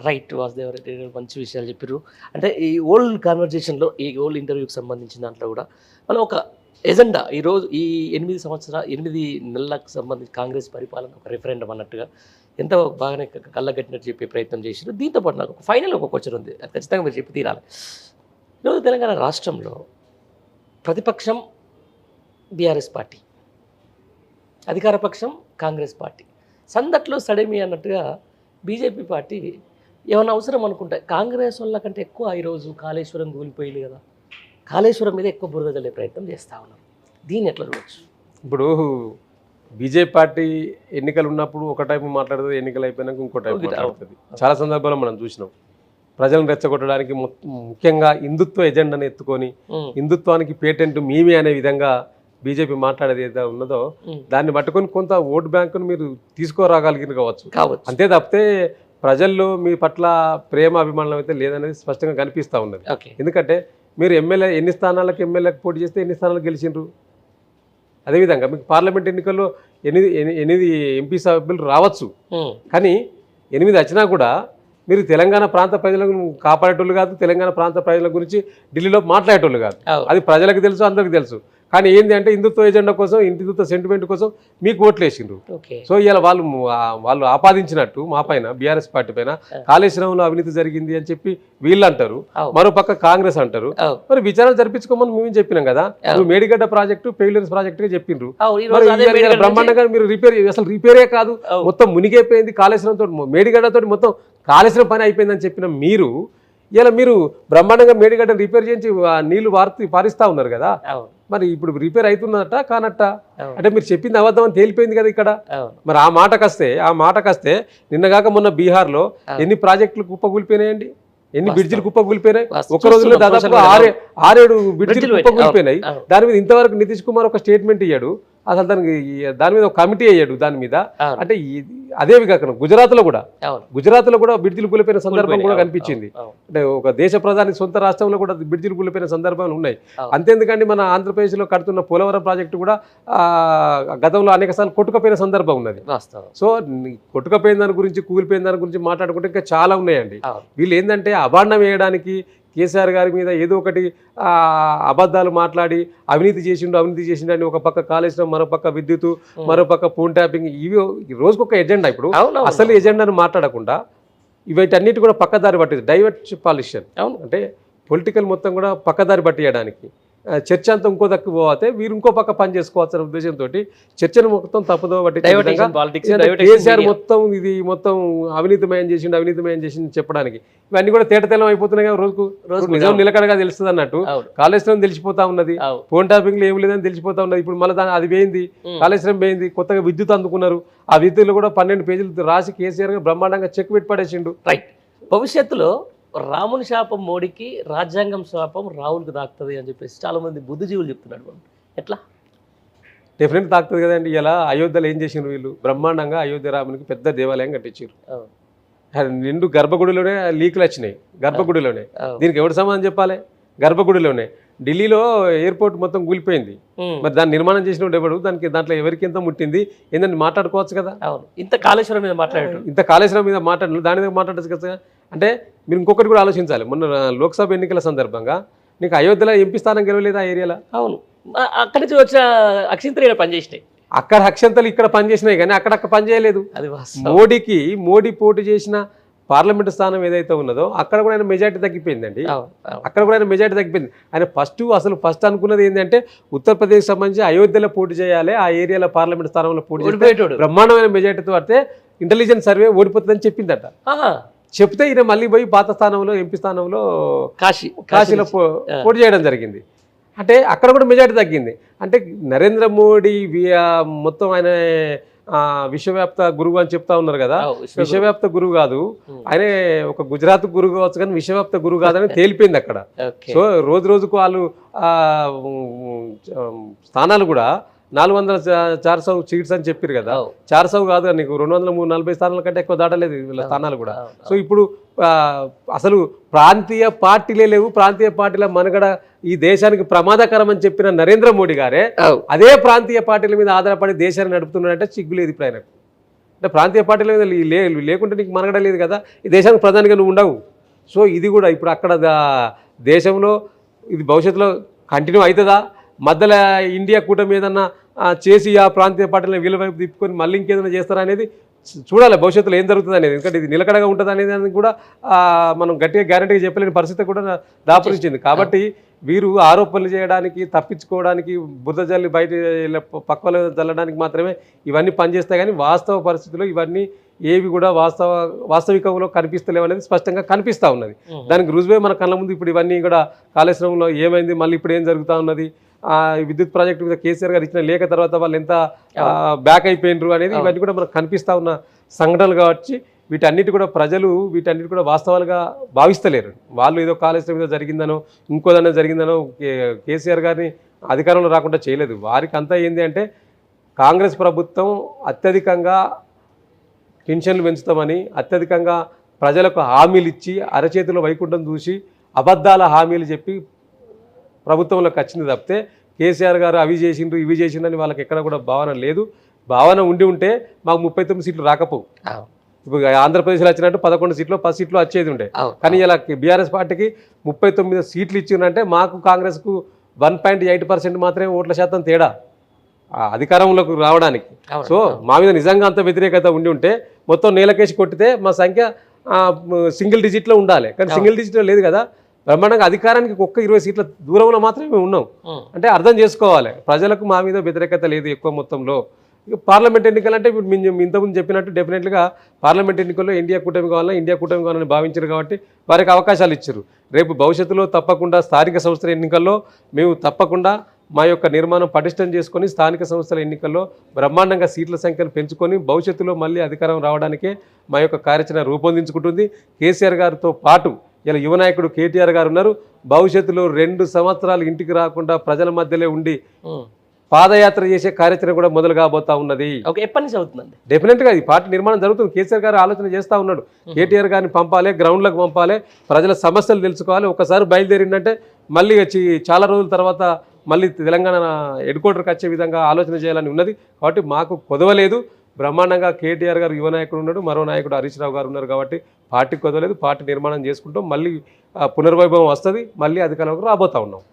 Right Vasudeva Reddy గారు మంచి విషయాలు చెప్పారు. అంటే ఈ ఓల్డ్ కన్వర్జేషన్‌లో ఈ ఓల్డ్ ఇంటర్వ్యూకి సంబంధించిన దాంట్లో కూడా మనం ఒక ఎజెండా ఈరోజు ఈ 8 నెలలకు సంబంధించి కాంగ్రెస్ పరిపాలన ఒక రిఫరెండం అన్నట్టుగా ఎంతో బాగానే కళ్ళగట్టినట్టు చెప్పే ప్రయత్నం చేశారు. దీంతో పాటు నాకు ఫైనల్ ఒక క్వశ్చన్ ఉంది. అది ఖచ్చితంగా మీరు చెప్పి తీరాలి. ఈరోజు తెలంగాణ రాష్ట్రంలో ప్రతిపక్షం బీఆర్ఎస్ పార్టీ, అధికార పక్షం కాంగ్రెస్ పార్టీ. సందట్లో సడేమి అన్నట్టుగా బీజేపీ పార్టీ ఏమైనా అవసరం అనుకుంటే కాంగ్రెస్ వాళ్ళ కంటే ఎక్కువ ఈరోజు కాళేశ్వరం కూలిపోయింది కదా, కాళేశ్వరం మీద ఎక్కువ బురద జల్లే ప్రయత్నం చేస్తూ ఉన్నారు. దీన్ని ఎట్లా చూడవచ్చు? ఇప్పుడు బీజేపీ పార్టీ ఎన్నికలు ఉన్నప్పుడు ఒక టైపు మాట్లాడుతుంది, ఎన్నికలు అయిపోయినాక ఇంకో టైపు మాట్లాడుతుంది. చాలా సందర్భాల్లో మనం చూసినాం. ప్రజలను రెచ్చగొట్టడానికి ముఖ్యంగా హిందుత్వ ఎజెండాను ఎత్తుకొని హిందుత్వానికి పేటెంట్ మేమే అనే విధంగా బీజేపీ మాట్లాడేది ఏదో ఉన్నదో దాన్ని పట్టుకొని కొంత ఓటు బ్యాంకును మీరు తీసుకోరాగలిగిన కావచ్చు. అంతే తప్పితే ప్రజల్లో మీ పట్ల ప్రేమ అభిమానం అయితే లేదనేది స్పష్టంగా కనిపిస్తూ ఉన్నది. ఎందుకంటే మీరు ఎన్ని స్థానాలకు ఎమ్మెల్యేకి పోటీ చేస్తే ఎన్ని స్థానాలకు గెలిచిండ్రు. అదేవిధంగా మీకు పార్లమెంట్ ఎన్నికల్లో 8 ఎంపీ సభ్యులు రావచ్చు, కానీ 8 వచ్చినా కూడా మీరు తెలంగాణ ప్రాంత ప్రజలను కాపాడేటోళ్ళు కాదు, తెలంగాణ ప్రాంత ప్రజల గురించి ఢిల్లీలో మాట్లాడేటోళ్ళు కాదు. అది ప్రజలకు తెలుసు, అందరికి తెలుసు. కానీ ఏంటి అంటే హిందుత్వ ఎజెండా కోసం, హిందుత్వ సెంటిమెంట్ కోసం మీకు ఓట్లు వేసిండ్రు. సో ఇలా వాళ్ళు ఆపాదించినట్టు మా పైన బీఆర్ఎస్ పార్టీ పైన కాళేశ్వరంలో అవినీతి జరిగింది అని చెప్పి వీళ్ళు అంటారు, మరోపక్క కాంగ్రెస్ అంటారు. మరి విచారణ జరిపించుకోమని మేము చెప్పినాం కదా. నువ్వు మేడిగడ్డ ప్రాజెక్టు ఫెయిలియర్స్ ప్రాజెక్ట్ గా చెప్పిండ్రు. బ్రహ్మాండంగా మీరు అసలు రిపేరే కాదు, మొత్తం మునిగైపోయింది కాళేశ్వరంతో, మేడిగడ్డతో మొత్తం కాళేశ్వరం పని అయిపోయిందని చెప్పిన మీరు ఇలా మీరు బ్రహ్మాండంగా మేడిగడ్డ రిపేర్ చేయించి నీళ్లు పారిస్తా ఉన్నారు కదా. మరి ఇప్పుడు రిపేర్ అవుతున్నట్ట కానట్ట అంటే మీరు చెప్పింది అబద్ధం అని తేలిపోయింది కదా ఇక్కడ. మరి ఆ మాటకొస్తే నిన్నగాక మొన్న బీహార్లో ఎన్ని ప్రాజెక్టులు కుప్పకూలిపోయినాయండి, ఎన్ని బ్రిడ్జిలు కుప్పకూలిపోయినాయి. ఒక రోజులో దాదాపు 6-7 బ్రిడ్జిలు కుప్పకూలిపోయినాయి. దాని మీద ఇంతవరకు నితీష్ కుమార్ ఒక స్టేట్మెంట్ ఇయ్యాడు, అసలు దాని మీద ఒక కమిటీ అయ్యాడు దాని మీద. అంటే అదేవి కాకుండా గుజరాత్లో కూడా బ్రిడ్జిలు కూలిపోయిన సందర్భం కూడా కనిపించింది. అంటే ఒక దేశ ప్రధాని సొంత రాష్ట్రంలో కూడా బ్రిడ్జిలు కూలిపోయిన సందర్భాలు ఉన్నాయి. అంతేందుకండి మన ఆంధ్రప్రదేశ్లో కడుతున్న పోలవరం ప్రాజెక్టు కూడా గతంలో అనేకసార్లు కొట్టుకుపోయిన సందర్భం ఉన్నది. సో కొట్టుకుపోయిన దాని గురించి, కూలిపోయిన దాని గురించి మాట్లాడుకుంటే ఇంకా చాలా ఉన్నాయండి. వీళ్ళు ఏంటంటే అభాండం వేయడానికి కేసీఆర్ గారి మీద ఏదో ఒకటి అబద్ధాలు మాట్లాడి అవినీతి చేసిండు అని ఒక పక్క కాళేశ్వరం, మరోపక్క విద్యుత్, మరోపక్క ఫోన్ ట్యాపింగ్, ఇవి రోజుకొక ఎజెండా. ఇప్పుడు అసలు ఎజెండాను మాట్లాడకుండా వీటన్నిటి కూడా పక్కదారి పట్టింది, డైవర్ట్ పాలిషన్. అంటే పొలిటికల్ మొత్తం కూడా పక్కదారి పట్టియడానికి చర్చ అంతా ఇంకో దక్కు పోతే వీరు ఇంకో పక్క పని చేసుకోవచ్చు అనే ఉద్దేశంతో చర్చను మొత్తం తప్పుదో బట్టి కేసీఆర్ మొత్తం అవినీతిమయం చేసిండు చెప్పడానికి ఇవన్నీ కూడా తేటతెల్లం అయిపోతున్నాయి కదా. రోజు నిజం నిలకడగా తెలుస్తుంది అన్నట్టు కాళేశ్వరం తెలిసిపోతా ఉన్నది, ఫోన్ టాపింగ్ లో ఏం లేదని తెలిసిపోతా ఉన్నది. ఇప్పుడు మళ్ళీ అది పోయింది, కాళేశ్వరం పోయింది, కొత్తగా విద్యుత్ అందుకున్నారు. ఆ విద్యుత్లో కూడా 12 పేజీలు రాసి కేసీఆర్ బ్రహ్మాండంగా చెక్ పెట్టి పడేసిండు. రైట్. భవిష్యత్తులో రాముని శాపం మోడీకి, రాజ్యాంగం శాపం రాహుల్కి తాకుతుంది అని చెప్పేసి చాలామంది బుద్ధిజీవులు చెప్తున్నాడు. ఎట్లా? డెఫినెట్ తాకుతుంది కదండి. ఇలా అయోధ్యలో ఏం చేసిండ్రు వీళ్ళు, బ్రహ్మాండంగా అయోధ్య రామునికి పెద్ద దేవాలయం కట్టించారు. నిండు గర్భగుడిలోనే లీకులు వచ్చినాయి, గర్భగుడిలోనే. దీనికి ఎవరు సమాధానం చెప్పాలి? గర్భగుడిలోనే. ఢిల్లీలో ఎయిర్పోర్ట్ మొత్తం కూలిపోయింది, మరి దాన్ని నిర్మాణం చేసిన ఎవడు, దాంట్లో ఎవరికి ఎంత ముట్టింది ఏంటంటే మాట్లాడుకోవచ్చు కదా. ఇంత కాళేశ్వరం మీద మాట్లాడారు, దాని మీద మాట్లాడచ్చు కదా. అంటే మీరు ఇంకొకటి కూడా ఆలోచించాలి. మొన్న లోక్సభ ఎన్నికల సందర్భంగా నీకు అయోధ్యలో ఎంపీ స్థానం గెలవలేదు ఆ ఏరియాలో. అవును, అక్కడి నుంచి వచ్చిన అక్షింతలు పనిచేసినాయి. అక్కడ అక్షంతలు ఇక్కడ పనిచేసినాయి, కానీ అక్కడ పనిచేయలేదు. మోడీ పోటీ చేసిన పార్లమెంటు స్థానం ఏదైతే ఉన్నదో అక్కడ కూడా ఆయన మెజార్టీ తగ్గిపోయిందండి. ఆయన ఫస్ట్ అనుకున్నది ఏంటంటే ఉత్తరప్రదేశ్ సంబంధించి అయోధ్యలో పోటీ చేయాలి, ఆ ఏరియాలో పార్లమెంట్ స్థానంలో పోటీ చేయాలి, బ్రహ్మాండమైన మెజార్టీతో పడితే ఇంటెలిజెన్స్ సర్వే ఓడిపోతుందని చెప్పిందట. చెప్తే ఈయన మళ్ళీ పోయి పాత స్థానంలో ఎంపీ స్థానంలో కాశీలో పోటీ చేయడం జరిగింది. అంటే అక్కడ కూడా మెజార్టీ తగ్గింది. అంటే నరేంద్ర మోడీ మొత్తం ఆయన విశ్వవ్యాప్త గురువు అని చెప్తా ఉన్నారు కదా. విశ్వవ్యాప్త గురువు కాదు ఆయన, ఒక గుజరాత్ గురువు కావచ్చు కానీ విశ్వవ్యాప్త గురువు కాదని తేలిపోయింది అక్కడ. సో రోజుకు వాళ్ళు స్థానాలు కూడా 400-400 సీట్స్ అని చెప్పారు కదా. 400 కాదు, నీకు 240 స్థానాల కంటే ఎక్కువ దాటలేదు వీళ్ళ స్థానాలు కూడా. సో ఇప్పుడు అసలు ప్రాంతీయ పార్టీలే లేవు, ప్రాంతీయ పార్టీల మనుగడ ఈ దేశానికి ప్రమాదకరం అని చెప్పిన నరేంద్ర మోడీ గారే అదే ప్రాంతీయ పార్టీల మీద ఆధారపడి దేశాన్ని నడుపుతున్నాడంటే సిగ్గులేదు ఇప్పుడు ఆయనకు. అంటే ప్రాంతీయ పార్టీలు లేకుంటే నీకు మనగడలేదు కదా, ఈ దేశానికి ప్రధానిగా నువ్వు ఉండవు. సో ఇది కూడా ఇప్పుడు అక్కడ దేశంలో ఇది భవిష్యత్తులో కంటిన్యూ అవుతుందా, మధ్యలో ఇండియా కూటమి ఏదన్నా చేసి ఆ ప్రాంతీయ పార్టీలను వీళ్ళ వైపు తిప్పుకొని మళ్ళీ ఇంకేదైనా చేస్తారా అనేది చూడాలి భవిష్యత్తులో ఏం జరుగుతుంది అనేది. ఎందుకంటే ఇది నిలకడగా ఉంటుంది అనేది కూడా మనం గట్టిగా గ్యారంటీగా చెప్పలేని పరిస్థితి కూడా దాపురించింది. కాబట్టి వీరు ఆరోపణలు చేయడానికి, తప్పించుకోవడానికి, బురద జల్లి బయట పక్కలో జల్లడానికి మాత్రమే ఇవన్నీ పనిచేస్తాయి. కానీ వాస్తవ పరిస్థితుల్లో ఇవన్నీ ఏవి కూడా వాస్తవికంలో కనిపిస్తలేవు అనేది స్పష్టంగా కనిపిస్తూ ఉన్నది. దానికి రుజువే మన కళ్ళ ముందు ఇప్పుడు ఇవన్నీ కూడా కాళేశ్వరంలో ఏమైంది, మళ్ళీ ఇప్పుడు ఏం జరుగుతూ ఉన్నది, విద్యుత్ ప్రాజెక్టు మీద కేసీఆర్ గారు ఇచ్చిన లేఖ తర్వాత వాళ్ళు ఎంత బ్యాక్ అయిపోయినరు అనేది ఇవన్నీ కూడా మనకు కనిపిస్తూ ఉన్న సంఘటనలు కాబట్టి వీటన్నిటి కూడా ప్రజలు వీటన్నిటి కూడా వాస్తవాలుగా భావిస్తలేరు. వాళ్ళు ఏదో కాళేశ్వరం మీద జరిగిందనో ఇంకోదన్నా జరిగిందనో కేసీఆర్ గారిని అధికారంలో రాకుండా చేయలేదు. వారికి అంతా ఏంది అంటే కాంగ్రెస్ ప్రభుత్వం అత్యధికంగా పెన్షన్లు పెంచుతామని, అత్యధికంగా ప్రజలకు హామీలు ఇచ్చి అరచేతిలో వైకుంఠం చూసి అబద్ధాల హామీలు చెప్పి ప్రభుత్వంలోకి వచ్చింది తప్పితే కేసీఆర్ గారు అవి చేసిండ్రు ఇవి చేసిండ్రని వాళ్ళకి ఎక్కడ కూడా భావన లేదు. భావన ఉంటే మాకు 39 సీట్లు రాకపోవు. ఇప్పుడు ఆంధ్రప్రదేశ్లో వచ్చినట్టు 11 సీట్లు 10 సీట్లు వచ్చేది ఉండే. కానీ ఇలా బీఆర్ఎస్ పార్టీకి 39 సీట్లు ఇచ్చిందంటే మాకు కాంగ్రెస్కు 1.8% మాత్రమే ఓట్ల శాతం తేడా అధికారంలోకి రావడానికి. సో మా మీద నిజంగా అంత వ్యతిరేకత ఉంటే మొత్తం నేలకేసి కొట్టితే మా సంఖ్య సింగిల్ డిజిట్లో ఉండాలి. కానీ సింగిల్ డిజిట్లో లేదు కదా. బ్రహ్మాండంగా అధికారానికి ఒక్క 20 సీట్ల దూరంలో మాత్రమే ఉన్నాం. అంటే అర్థం చేసుకోవాలి, ప్రజలకు మా మీద వ్యతిరేకత లేదు ఎక్కువ మొత్తంలో. ఇక పార్లమెంట్ ఎన్నికలు అంటే ఇప్పుడు మేము ఇంతకుముందు చెప్పినట్టు డెఫినెట్గా పార్లమెంట్ ఎన్నికల్లో ఇండియా కూటమి కావాలని భావించారు కాబట్టి వారికి అవకాశాలు ఇచ్చారు. రేపు భవిష్యత్తులో తప్పకుండా స్థానిక సంస్థల ఎన్నికల్లో మేము తప్పకుండా మా యొక్క నిర్మాణం పటిష్టం చేసుకొని స్థానిక సంస్థల ఎన్నికల్లో బ్రహ్మాండంగా సీట్ల సంఖ్యను పెంచుకొని భవిష్యత్తులో మళ్ళీ అధికారం రావడానికే మా యొక్క కార్యాచరణ రూపొందించుకుంటుంది. కేసీఆర్ గారితో పాటు ఇలా యువ నాయకుడు కేటీఆర్ గారు ఉన్నారు. భవిష్యత్తులో 2 సంవత్సరాలు ఇంటికి రాకుండా ప్రజల మధ్యలో ఉండి పాదయాత్ర చేసే కార్యాచరణ కూడా మొదలు కాబోతా ఉన్నది. ఎప్పటి నుంచి అవుతుందండి? డెఫినెట్గా ఈ పార్టీ నిర్మాణం జరుగుతుంది. కేసీఆర్ గారు ఆలోచన చేస్తూ ఉన్నాడు. కేటీఆర్ గారిని పంపాలి, గ్రౌండ్లకు పంపాలి, ప్రజల సమస్యలు తెలుసుకోవాలి. ఒకసారి బయలుదేరిందంటే మళ్ళీ వచ్చి చాలా రోజుల తర్వాత మళ్ళీ తెలంగాణ హెడ్ క్వార్టర్కి వచ్చే విధంగా ఆలోచన చేయాలని ఉన్నది. కాబట్టి మాకు కొదవలేదు. బ్రహ్మాండంగా కేటీఆర్ గారు యువ నాయకుడు ఉన్నాడు, మరో నాయకుడు హరీష్ రావు గారు ఉన్నారు. కాబట్టి పార్టీకి కొదవలేదు. పార్టీ నిర్మాణం చేసుకుంటాం. మళ్ళీ పునర్వైభవం వస్తుంది. మళ్ళీ అధికారంలోకి రాబోతా ఉన్నాం.